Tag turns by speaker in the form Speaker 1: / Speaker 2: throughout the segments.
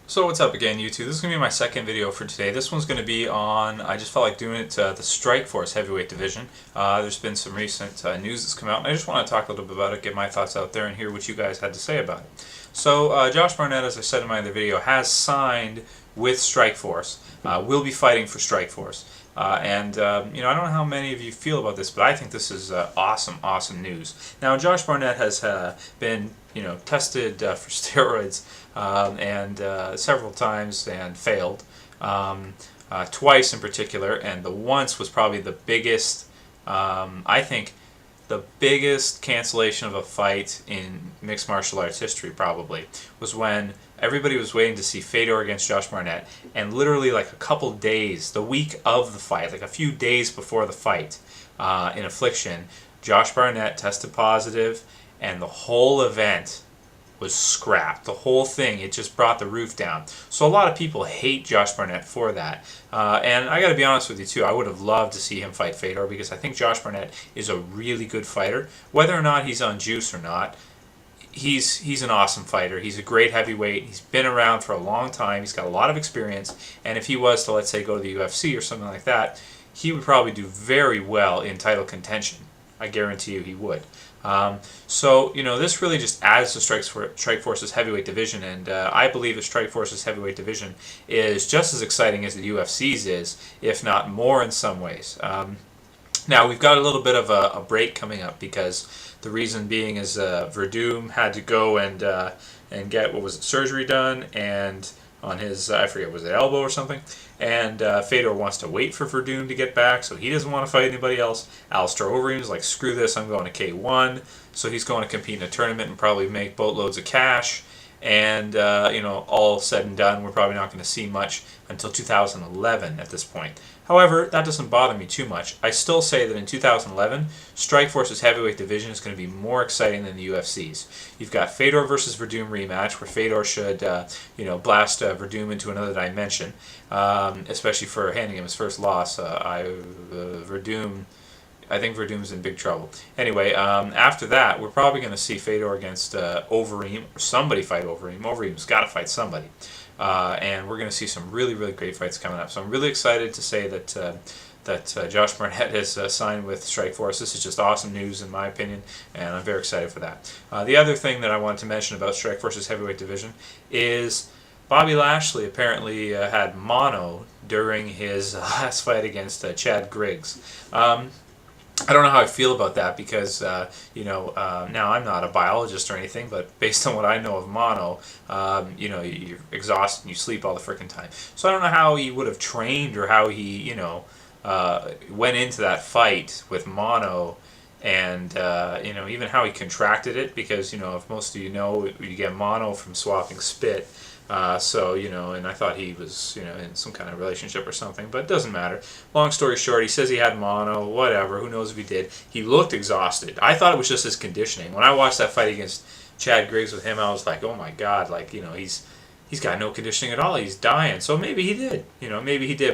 Speaker 1: So what's up again, YouTube? This is going to be my second video for today. This one's going to be on, I just felt like doing it, the Strikeforce heavyweight division. There's been some recent news that's come out, and I just want to talk a little bit about it, get my thoughts out there, and hear what you guys had to say about it. So Josh Barnett, as I said in my other video, has signed with Strikeforce, will be fighting for Strikeforce. I don't know how many of you feel about this, but I think this is awesome news. Now, Josh Barnett has been, tested for steroids several times and failed, twice in particular, and the once was probably the biggest, I think, the biggest cancellation of a fight in mixed martial arts history probably was when everybody was waiting to see Fedor against Josh Barnett, and literally like a couple days, the week of the fight, like a few days before the fight, in Affliction, Josh Barnett tested positive, and the whole event was scrapped. The whole thing, it just brought the roof down. So a lot of people hate Josh Barnett for that. And I got to be honest with you too, I would have loved to see him fight Fedor because I think Josh Barnett is a really good fighter. Whether or not he's on juice or not, he's an awesome fighter. He's a great heavyweight. He's been around for a long time. He's got a lot of experience. And if he was to, let's say, go to the UFC or something like that, he would probably do very well in title contention. I guarantee you he would. This really just adds to Strikeforce's heavyweight division, and I believe the Strikeforce's heavyweight division is just as exciting as the UFC's is, if not more in some ways. Now, we've got a little bit of a break coming up because the reason being is Werdum had to go and get, surgery done, and on his, I forget, was it elbow or something? And Fedor wants to wait for Werdum to get back, so he doesn't want to fight anybody else. Allistar Overeem is like, screw this, I'm going to K1. So he's going to compete in a tournament and probably make boatloads of cash. And, all said and done, we're probably not going to see much until 2011 at this point. However, that doesn't bother me too much. I still say that in 2011, Strikeforce's heavyweight division is going to be more exciting than the UFC's. You've got Fedor versus Werdum rematch, where Fedor should, blast Werdum into another dimension, especially for handing him his first loss. I think Werdum's in big trouble. Anyway, after that, we're probably going to see Fedor against Overeem, or somebody fight Overeem. Overeem's got to fight somebody. And we're going to see some really great fights coming up. So I'm really excited to say that Josh Barnett has signed with Strikeforce. This is just awesome news in my opinion, and I'm very excited for that. The other thing that I wanted to mention about Strikeforce's heavyweight division is Bobby Lashley apparently had mono during his last fight against Chad Griggs. I don't know how I feel about that because, now I'm not a biologist or anything, but based on what I know of mono, you're exhausted and you sleep all the freaking time. So I don't know how he would have trained or how he, went into that fight with mono and, even how he contracted it because, if most of you know, you get mono from swapping spit. And I thought he was, in some kind of relationship or something, but it doesn't matter. Long story short, he says he had mono, whatever, who knows if he did. He looked exhausted. I thought it was just his conditioning. When I watched that fight against Chad Griggs with him, I was like, oh my God, he's got no conditioning at all. He's dying. So maybe he did,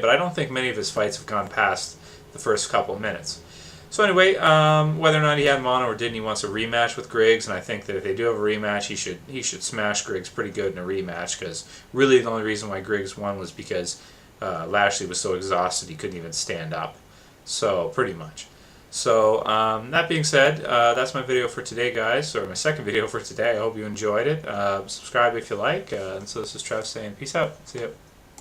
Speaker 1: but I don't think many of his fights have gone past the first couple of minutes. So anyway, whether or not he had mono or didn't, he wants a rematch with Griggs, and I think that if they do have a rematch, he should smash Griggs pretty good in a rematch, because really the only reason why Griggs won was because Lashley was so exhausted he couldn't even stand up. So, pretty much. So, that being said, that's my video for today, guys, or my second video for today. I hope you enjoyed it. Subscribe if you like, and so this is Trev saying peace out. See ya.